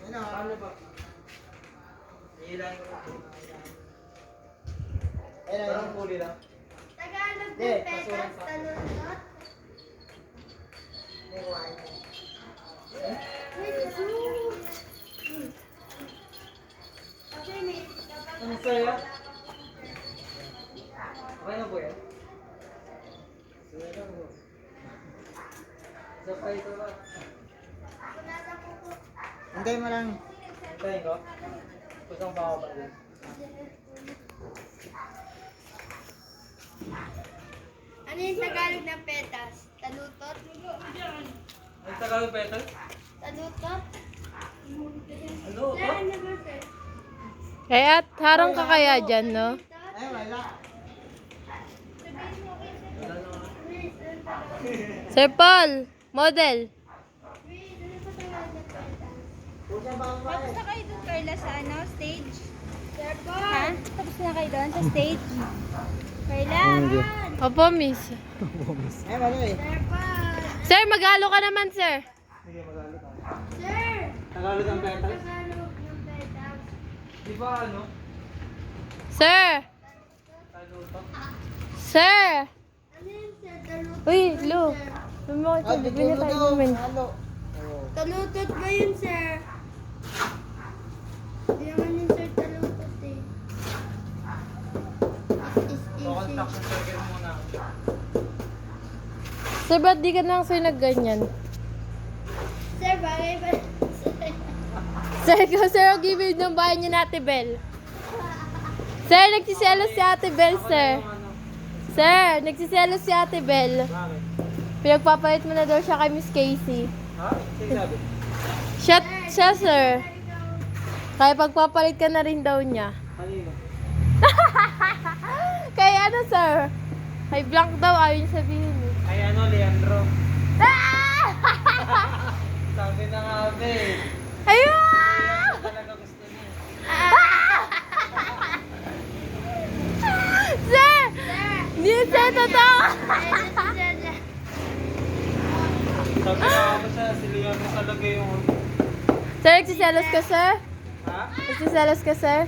Ano ba? Ilan ko. Parang puli lang. Tagalog ng petas, taluntot. Ang saya. Okay na po yan? Saya lang po. Isa pa ito ba? Hintay mo lang. Hintayin ko? Kusang pa ako ba din? Ano yung Tagalog ng petas? Talutot? Ang Tagalog petal? Talutot? Ano? Sir, ano ba, sir? Kaya harang ka kaya dyan, no? Ay, wala. Sir Paul, model. Pusa ba ang Tapos na kayo doon, Carla, sa ano, stage? Sir Ha? Paul! Tapos na kayo doon sa stage? Carla! Opo, miss. Ay, wala eh. Sir Paul! Sir, mag-alo ka naman, sir. Sige, magalit ako. Sir! Tagalog ang petal? Tagalog ng petas. Di ba ano? Sir! Talutot? Sir! Ano yun, sir? Talutot Uy, ba yun, Lo. sir? Lumakit ka, Ah, bigyan niya tayo daw. naman. Halo. Talutot ba yun, sir? Hindi naman yun, sir, talutot eh. So, construction circle muna. Sir, ba't di ka lang, sir, nagganyan? Sir, bagay ba? Sir, ikaw, sir, ang gibig ng bahay niya na Ate Bel. Sir, nagsiselos si Ate Bel, sir. Sir, nagsiselos si Ate Bel. Bakit? Pinagpapalit mo na daw siya kay Miss Casey. Ha? Sige sabi. Siya, sir. Kaya pagpapalit ka na rin daw niya. Kanino? Kaya ano, sir? May blank daw, ayaw niya sabihin eh. Ay ano, Leandro. Ah! Sabi na nga be. Ayun! Talaga gusto niya. Sir! Hindi sir, totoo! Sabi na ako siya, si Leandro talaga yung... Sir, nagsiselos ka, sir? Ha? Nagsiselos ka, sir?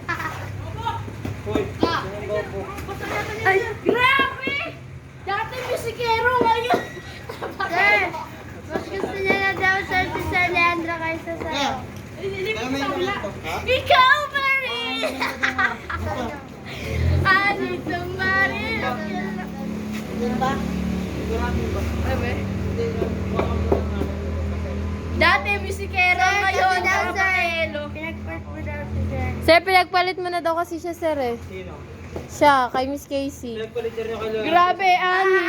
Uy, yung gopo. Ay, grabe! Dati musikero, ngayon! Sir, mas gusto niya na daw, sir, si Sir Leandro kaysa sa'yo. Kaya may ito. Ha? Ikaw pa rin! I need somebody. Yan ba? Sigurado ba? Sabi? Hindi, baka mo lang namin. Dati musikero, Sir, ngayon kasi daw, sir, nakapakelo. pinagpart mo daw si Sir. Sir, pinagpalit mo na daw kasi siya, sir eh. Sino? Siya, kay Miss Casey. Pinagpalit niya rin kay Leandro. Grabe, Ani.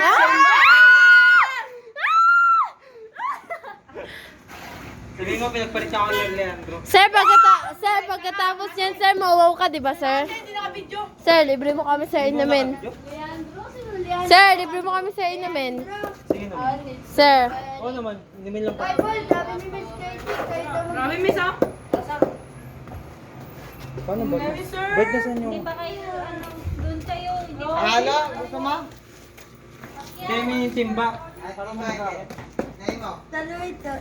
Sabihin mo, pinagpalit niya kay Leandro. Sir, pagkatapos yan, sir, mauwaw ka, di ba, sir? Sir, libre mo kami sa inumin. Sir, libre mo kami sa inumin. Sige naman. Sir. Oo naman, inimin lang pa. Ay, Paul, sabi ni Miss Katie, kayo daw mag- Paano ba? Ba't nasan yung... Hindi pa kayo, ano, doon kayo, hindi pa Halo, gusto mo? Kaya may timba. Ay, parang ba? Nay mo. Talo ito.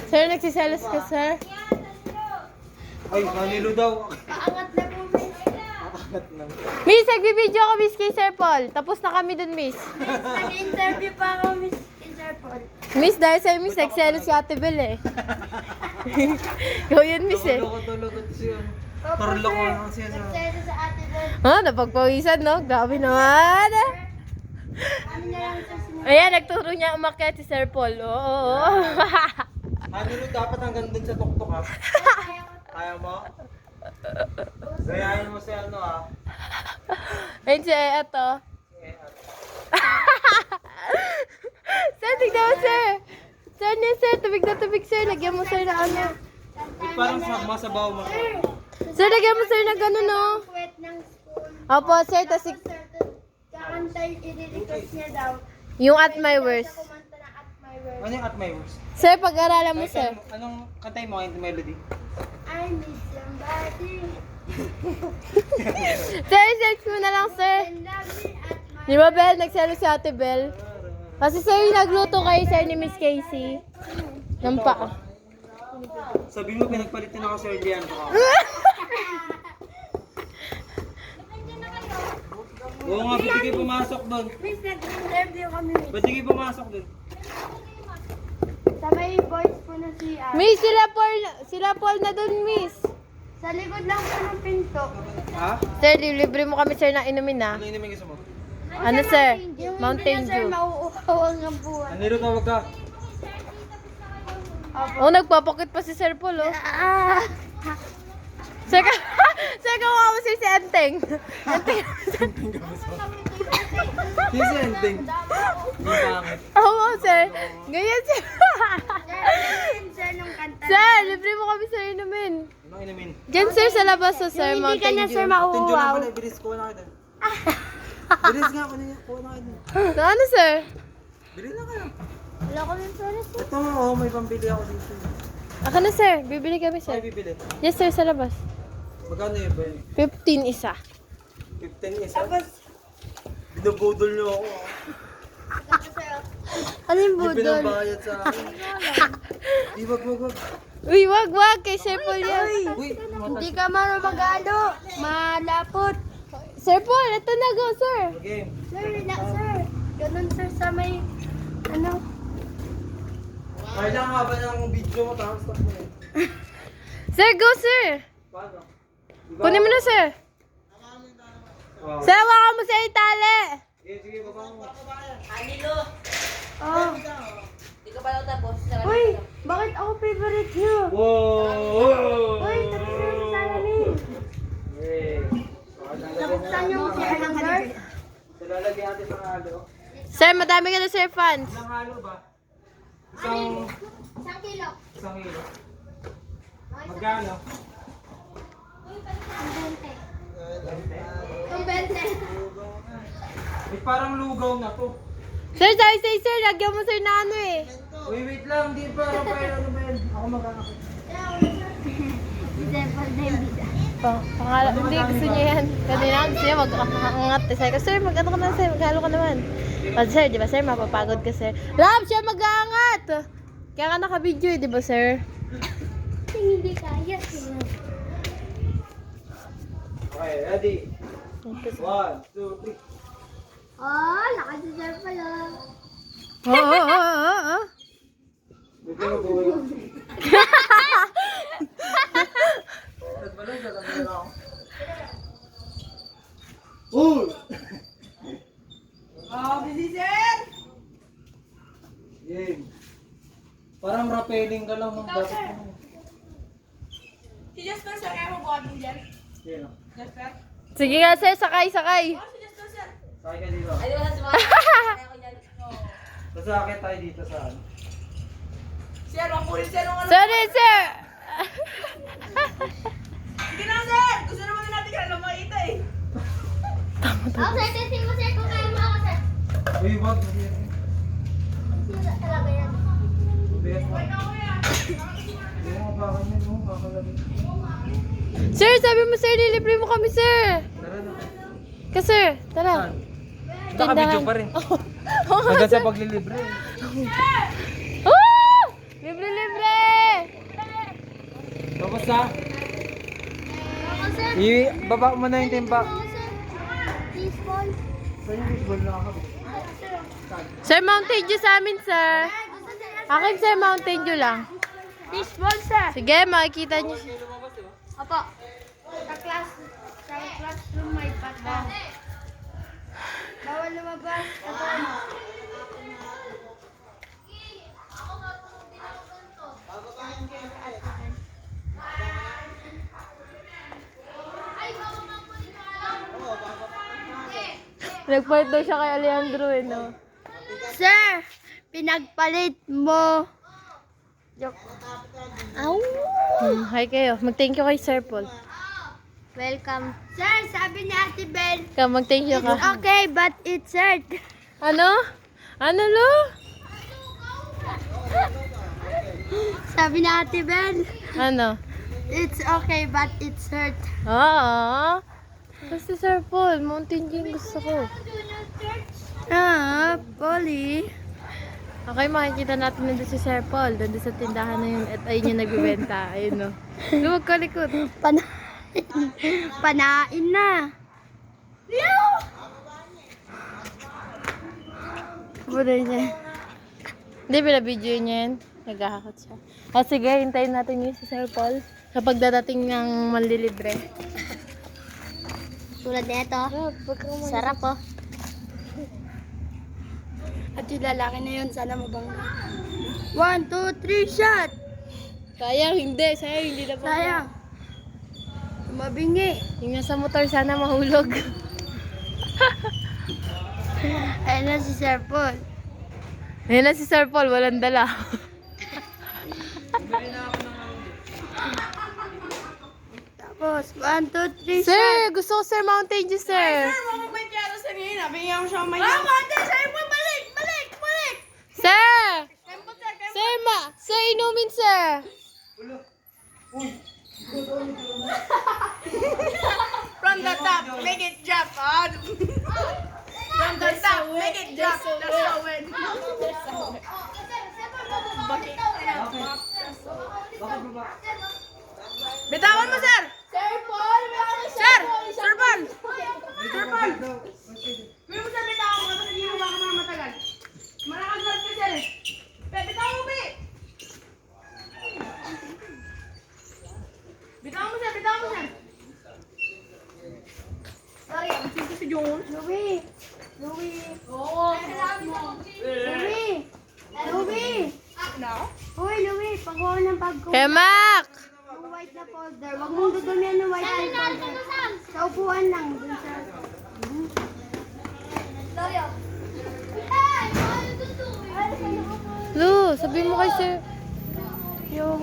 Sir, nagsiselos ka, sir? Ay, nalilo daw. Paangat na po, Miss. Angat lang. Miss, nagbibideo ako, Miss, kay Sir Paul. Tapos na kami dun, Miss. Nag-interview pa ako, Miss Sir Paul. Miss, dahil sa'yo, Miss, nagselos si Ate Bel eh. Ikaw yun, Miss eh. Tulog siya. Parlo ko lang siya sa... Nagsedo sa ate doon. Ha, napagpawisan, no? Grabe naman. Ano niya lang sa sinunod? Ayan, nagturo niya umakyat si Sir Paul. Oo. Nalilo dapat hanggang dun sa tuktok ha. Kaya mo? Gayahin mo si ano ha. Ayun siya, eto. Sir, tignan mo, sir. Sir, niya, sir. Tubig na tubig, sir. Lagyan mo, sir, na ano. Parang sa masabaw mo. Sir, lagyan mo, sir, na gano'n, no? Kwet ng school. Opo, sir. Tapos, Sir, kakantay, i-request niya daw. yung at my worst. Siya kumanta ng At My Worst. Ano yung at my worst? Sir, pag-aralan mo, sir. Anong kantay mo yung melody? I need somebody Sir, search mo na lang, sir. and love me at my Di ba, Bel? Nagselo si Ate Bel. Kasi sir, yung nagluto kayo, sir, ni Miss Casey. Ng pa. Sabi mo, pinagpalitan ako Sir Lian. Oo nga, ba't di kayo pumasok doon? Miss, nag-interview kami. Ba't di kayo pumasok doon? Sa may boys po na si Miss, sila Paul na dun, Miss. Sa likod lang po ng pinto. Ha? Sir, libre mo kami, sir, ng inumin, ha? Ano yung gusto mo? Ano, sir? Yung Mountain sir, Dew. mauuhaw ang buwan. Aniro, tawag ka. Oh, nagpapakit pa si Sir Paul, oh. Ah! Sir, sir, kawawa mo sir si Enteng. Enteng. Yung si Enteng. Yung pangit. Oo, sir. Ganyan, sir. Sir, nung kanta. Sir, libre mo kami, sir, inumin. Ano inumin? Diyan, sir, sa labas, so, sir, Hindi ka Mountain na, Dew. sir, Tenjo na mauuhaw. pala, bilis ko na kayo. Bilis nga ako na kuha na kayo. Ano, sir? Bilis na kayo. Wala ko rin sir. Ito nga, oh, may pambili ako dito. Ako na, sir. Bibili kami, Ay, sir. bibili. Yes, sir, sa labas. Magkano yun ba? 15 isa. 15 isa. Binubudol niyo ako. Ano yung Hindi pinabayad sa akin. Di, wag. Uy, wag. Kay Sir Paul yan. Uy, Hindi ka marunong mag-ano. Malapot. Sir Paul, ito na, go, sir. game. Sir, relax sir. Ganun sir sa may, ano. Kailangan nga ba ng video mo? Tapos stop mo yun. Sir, go, sir. Paano? Kunin mo na, sir. Wow. Sir, hawakan mo sa itali. Sige, baba mo. Oh. Uy, bakit ako favorite nyo? Wow! Uy, tapos na sa salamin. Hey. Saan yung calendar? So, lalagyan natin ng halo. Sir, madami ka na, sir, fans. Ilang halo ba? Isang Isang kilo. kilo. Magkano? Yung 20. Eh, parang lugaw na to. Sir, sir, lagyan mo, sir, na ano, eh. Wait lang, di pa. Ano ba yan? Ako mag-anak. Hindi, gusto niya yan. Kanina, gusto niya mag-angat. Sabi ko, sir, mag-ano ka na, sir, mag-halo ka naman. Oh, sir, di ba, sir, mapapagod ka, sir. Lab, siya mag-aangat! Kaya ka naka-video, eh, di ba, sir? Hindi kaya. Okay, ready? 1, 2, 3. Oh, nakasisir pala. Oo. Dito na buhay ko. Ba't ba lang? Sasabihin na ako. Uy! Busy sir! Game. Parang rappelling ka lang. No? Dapat mo. Si Jasper sir, kaya mo buhat din dyan? Yan o. Jasper? Sige nga, sir, sakay. Si Jasper sir. Sakay ka dito. Ay, di ba sa sumama? Kaya ko dyan. Sasakit tayo dito sa ano. Sir, wag po rin sir nung ano. Sorry, sir. Sige na sir! Gusto naman natin ka na makita eh. Ako sir, testing mo sir kung kaya mo ako sir. Uy, wag. Sira talaga yan. Bigas mo. Yung mga bakal mo, yung kakalagin. Sir, sabi mo, sir, lilibre mo kami, sir. Tara na. Sir, tara. Saan? Naka-video pa rin. Hanggang sa paglilibre. Oh! Libre! Tapos na. Ako sir. Baba mo na yung timpa. Ako sir. Please ball. Saan yung baseball na ako? Sir, Mountain Dew sa amin, sir. Gusto sir. Akin, sir, Mountain Dew lang. Fishball sir. Sige, makikita niyo. Opo. Sa classroom may pata. Bawal lumabas. Nagpalit daw siya kay Alejandro, eh, no? Sir, pinagpalit mo. Joke. Ow. Hi kayo. Mag-thank you kay Sir Paul. Welcome. Sir, sabi ni Ate Bel, Mag-thank you it's ka. okay but it's hurt. Ano? Ano, lo? Sabi ni Ate Bel, Ano? it's okay but it's hurt. Oo. Kasi Sir Paul, Mountain Dew yung gusto ko. Ah, Polly. Okay, makikita natin nandun si Sir Paul. Nandun sa tindahan na yun. At ayun yung nagbibenta. Ayun no. Luwag ka likod. Panain na. Buday niya. Hindi, binabidyo niya yan. Naghahakot siya. O sige, hintayin natin yun si Sir Paul. Sa pagdadating ng manlilibre. Tulad nito. Sarap oh. At yung lalaki na yun, sana mabangga. 1, 2, 3, shot! Sayang, hindi. Sayang, hindi na pa. Sayang. Mabingi. Yung nasa motor, sana mahulog. Ayun na si Sir Paul. Ayun na si Sir Paul, walang dala. Tapos, 1, 2, 3, Sir, shot! gusto ko Sir Mountain Dew, sir. Mga may kaya sa nila. Bigyan ko siya may... Ah, mante! Sa'yo mo! Balik! Balik! Balik! Sir! Tempo, sir! Tempo! Sir, sir, inumin, sir. From the top, make it drop. Ah. From the top, make it drop. That's the win. Bitawan mo, sir! Sir Paul! Sir! Sir Paul! Sir Paul! Gawin mo, sir, bitawan mo. Kasi hindi mo baka mga matagal. Malakaglag ka, sir. Bitawan mo, Bi! Bitawan mo, sir! Bitawan mo, sir! Sorry, ang sito si Jones. Louie! Louie! Oo. Louie! Louie! Ano? Hoy, Louie! Pagkuha ng bag ko. Kemak! Yung white na folder. Huwag mong dudumihan ng white na folder. Sa upuan lang. Dun sa... Lu, sabihin mo kay Sir. Yo.